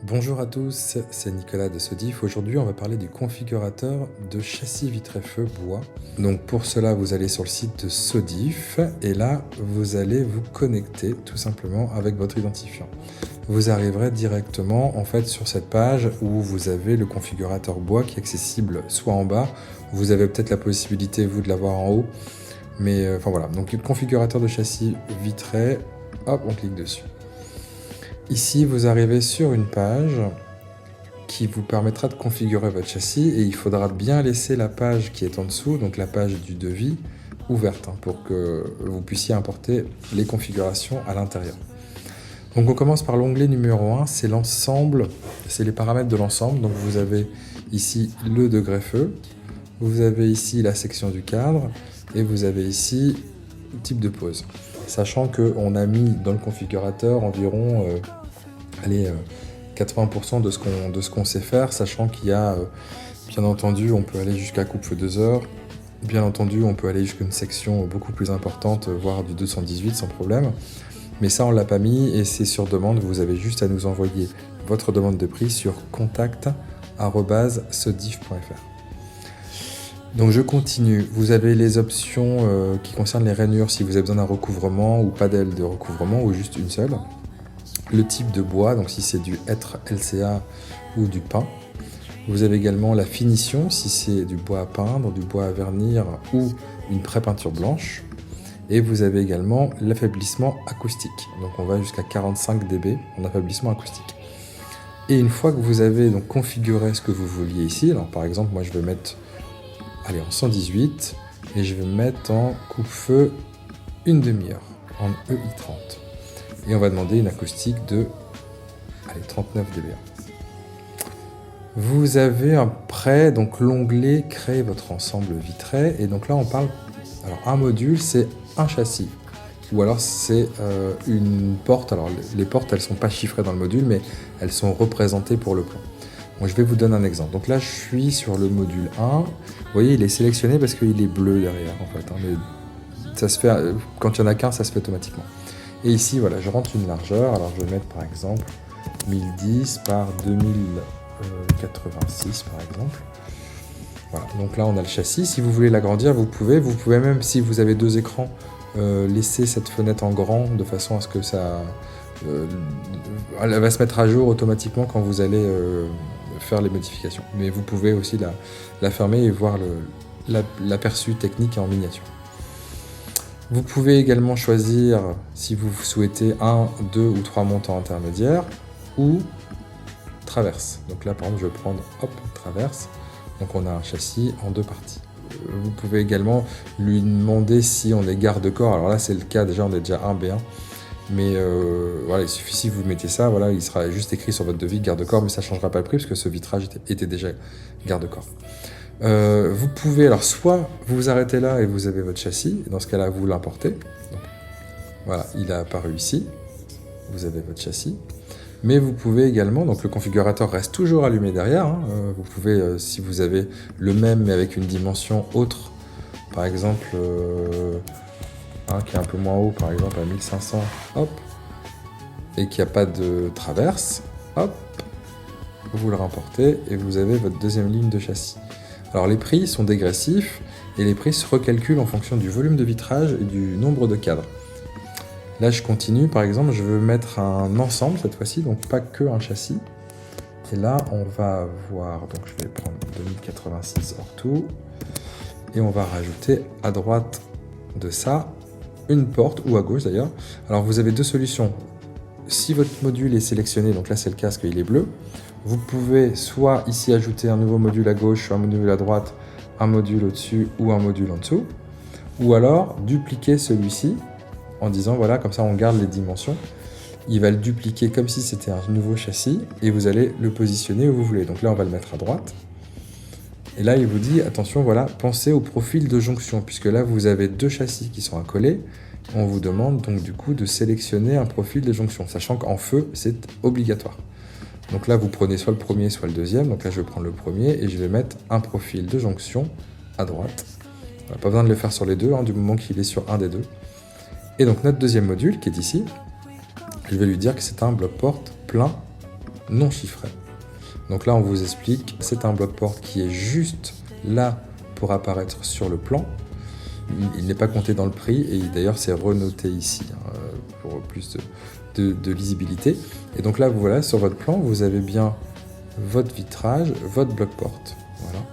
Bonjour à tous, c'est Nicolas de Sodif. Aujourd'hui, on va parler du configurateur de châssis vitré-feu bois. Donc pour cela, vous allez sur le site de Sodif et là, vous allez vous connecter tout simplement avec votre identifiant. Vous arriverez directement en fait sur cette page où vous avez le configurateur bois qui est accessible soit en bas, vous avez peut-être la possibilité vous de l'avoir en haut, mais enfin voilà. Donc le configurateur de châssis vitré, hop, on clique dessus. Ici, vous arrivez sur une page qui vous permettra de configurer votre châssis et il faudra bien laisser la page qui est en dessous, donc la page du devis, ouverte pour que vous puissiez importer les configurations à l'intérieur. Donc on commence par l'onglet numéro 1, c'est l'ensemble, c'est les paramètres de l'ensemble. Donc vous avez ici le degré feu, vous avez ici la section du cadre et vous avez ici le type de pose. Sachant qu'on a mis dans le configurateur environ 80% de ce qu'on sait faire, sachant qu'il y a, bien entendu, on peut aller jusqu'à coupe-feu 2 heures, bien entendu, on peut aller jusqu'à une section beaucoup plus importante, voire du 218 sans problème, mais ça on l'a pas mis et c'est sur demande, vous avez juste à nous envoyer votre demande de prix sur contact@sodif.fr. Donc je continue, vous avez les options qui concernent les rainures, si vous avez besoin d'un recouvrement ou pas d'aile de recouvrement ou juste une seule. Le type de bois, donc si c'est du hêtre LCA ou du pin. Vous avez également la finition, si c'est du bois à peindre, du bois à vernir ou une pré-peinture blanche. Et vous avez également l'affaiblissement acoustique. Donc on va jusqu'à 45 dB en affaiblissement acoustique. Et une fois que vous avez donc configuré ce que vous vouliez ici, alors par exemple moi je vais mettre en 118 et je vais mettre en coupe-feu une demi-heure en EI30. Et on va demander une acoustique de 39 dB. Vous avez après donc l'onglet créer votre ensemble vitré et donc là on parle, alors un module c'est un châssis ou alors c'est une porte. Alors les portes elles sont pas chiffrées dans le module mais elles sont représentées pour le plan. Bon, je vais vous donner un exemple. Donc là je suis sur le module 1, vous voyez il est sélectionné parce qu'il est bleu derrière en fait, mais ça se fait, quand il n'y en a qu'un ça se fait automatiquement. Et ici, voilà, je rentre une largeur. Alors, je vais mettre par exemple 1010 par 2086 par exemple. Voilà, donc là, on a le châssis. Si vous voulez l'agrandir, vous pouvez. Vous pouvez même, si vous avez deux écrans, laisser cette fenêtre en grand de façon à ce que ça... elle va se mettre à jour automatiquement quand vous allez faire les modifications. Mais vous pouvez aussi la fermer et voir l'aperçu technique en miniature. Vous pouvez également choisir si vous souhaitez 1, 2 ou 3 montants intermédiaires ou traverse. Donc là par exemple je vais prendre traverse. Donc on a un châssis en 2 parties. Vous pouvez également lui demander si on est garde-corps. Alors là c'est le cas, déjà on est déjà 1 B1. Mais voilà, il suffit si vous mettez ça, voilà, il sera juste écrit sur votre devis garde-corps, mais ça ne changera pas le prix parce que ce vitrage était déjà garde-corps. Vous pouvez, alors soit vous vous arrêtez là et vous avez votre châssis, et dans ce cas-là vous l'importez. Donc, voilà, il a apparu ici, vous avez votre châssis. Mais vous pouvez également, donc le configurateur reste toujours allumé derrière, vous pouvez, si vous avez le même mais avec une dimension autre, par exemple, qui est un peu moins haut, par exemple à 1500, hop, et qui n'a pas de traverse, hop, vous le remportez et vous avez votre deuxième ligne de châssis. Alors les prix sont dégressifs et les prix se recalculent en fonction du volume de vitrage et du nombre de cadres. Là je continue, par exemple je veux mettre un ensemble cette fois-ci, donc pas que un châssis. Et là on va voir, donc je vais prendre 2086 hors tout, et on va rajouter à droite de ça une porte, ou à gauche d'ailleurs. Alors vous avez deux solutions. Si votre module est sélectionné, donc là c'est le cas parce qu'il est bleu, vous pouvez soit ici ajouter un nouveau module à gauche, un module à droite, un module au-dessus ou un module en dessous, ou alors dupliquer celui-ci en disant voilà, comme ça on garde les dimensions. Il va le dupliquer comme si c'était un nouveau châssis et vous allez le positionner où vous voulez. Donc là on va le mettre à droite. Et là il vous dit attention, voilà, pensez au profil de jonction, puisque là vous avez deux châssis qui sont accolés. On vous demande donc du coup de sélectionner un profil de jonction, sachant qu'en feu c'est obligatoire. Donc là vous prenez soit le premier soit le deuxième, donc là je vais prendre le premier et je vais mettre un profil de jonction à droite. Voilà, pas besoin de le faire sur les deux, du moment qu'il est sur un des deux. Et donc notre deuxième module qui est ici, je vais lui dire que c'est un bloc-porte plein non chiffré. Donc là, on vous explique, c'est un bloc porte qui est juste là pour apparaître sur le plan. Il n'est pas compté dans le prix et d'ailleurs c'est renoté ici pour plus de lisibilité. Et donc là, voilà, sur votre plan, vous avez bien votre vitrage, votre bloc porte. Voilà.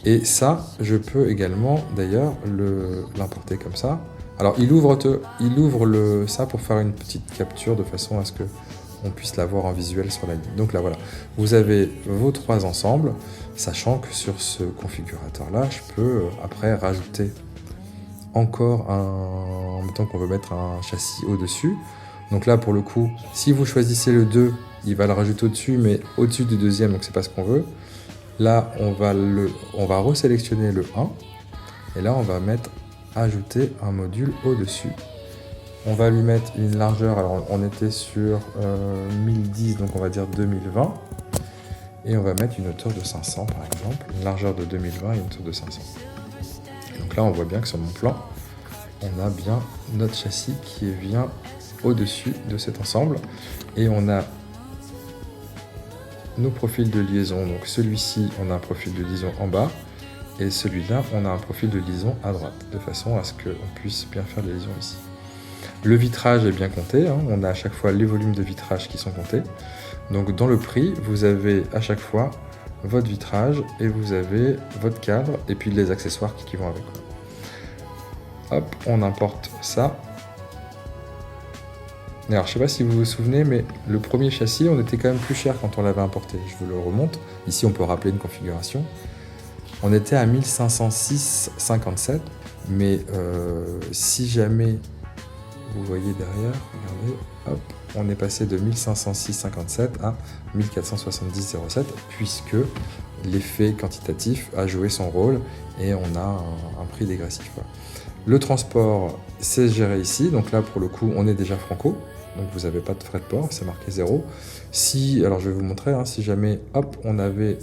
Et ça, je peux également d'ailleurs l'importer comme ça. Alors il ouvre ça pour faire une petite capture de façon à ce que on puisse l'avoir en visuel sur la ligne. Donc là voilà, vous avez vos trois ensembles, sachant que sur ce configurateur-là, je peux après rajouter encore mettons qu'on veut mettre un châssis au-dessus. Donc là pour le coup, si vous choisissez le 2, il va le rajouter au-dessus, mais au-dessus du deuxième, donc c'est pas ce qu'on veut. Là, on va resélectionner le 1, et là on va ajouter un module au-dessus. On va lui mettre une largeur, alors on était sur 1010, donc on va dire 2020. Et on va mettre une hauteur de 500 par exemple, une largeur de 2020 et une hauteur de 500. Et donc là on voit bien que sur mon plan, on a bien notre châssis qui est bien au-dessus de cet ensemble. Et on a nos profils de liaison. Donc celui-ci, on a un profil de liaison en bas. Et celui-là, on a un profil de liaison à droite, de façon à ce qu'on puisse bien faire des liaisons ici. Le vitrage est bien compté, hein. On a à chaque fois les volumes de vitrage qui sont comptés. Donc dans le prix, vous avez à chaque fois votre vitrage et vous avez votre cadre et puis les accessoires qui vont avec. Hop, on importe ça. Alors je sais pas si vous vous souvenez, mais le premier châssis, on était quand même plus cher quand on l'avait importé. Je vous le remonte. Ici, on peut rappeler une configuration. On était à 1506,57, mais si jamais vous voyez derrière, regardez, hop, on est passé de 1506,57 à 1470,07 puisque l'effet quantitatif a joué son rôle et on a un prix dégressif. Voilà. Le transport, c'est géré ici, donc là pour le coup, on est déjà franco, donc vous n'avez pas de frais de port, c'est marqué 0. Si, alors je vais vous montrer, hein, si jamais, hop, on avait,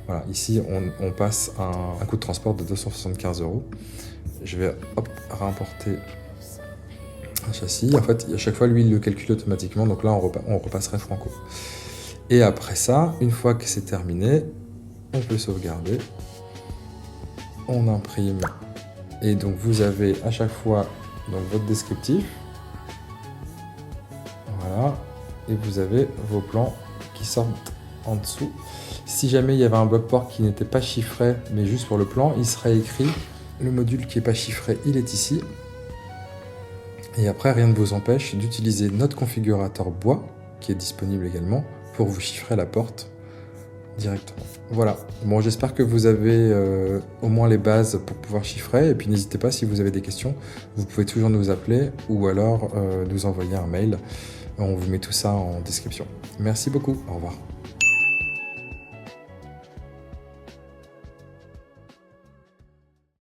voilà, ici on passe un coût de transport de 275 €. Je vais, hop, réimporter un châssis. En fait, à chaque fois, lui, il le calcule automatiquement. Donc là, on repasserait franco. Et après ça, une fois que c'est terminé, on peut sauvegarder. On imprime. Et donc, vous avez à chaque fois donc, votre descriptif. Voilà. Et vous avez vos plans qui sortent en dessous. Si jamais il y avait un bloc port qui n'était pas chiffré, mais juste pour le plan, il serait écrit le module qui n'est pas chiffré, il est ici. Et après, rien ne vous empêche d'utiliser notre configurateur bois, qui est disponible également, pour vous chiffrer la porte directement. Voilà. Bon, j'espère que vous avez au moins les bases pour pouvoir chiffrer. Et puis n'hésitez pas, si vous avez des questions, vous pouvez toujours nous appeler ou alors nous envoyer un mail. On vous met tout ça en description. Merci beaucoup. Au revoir.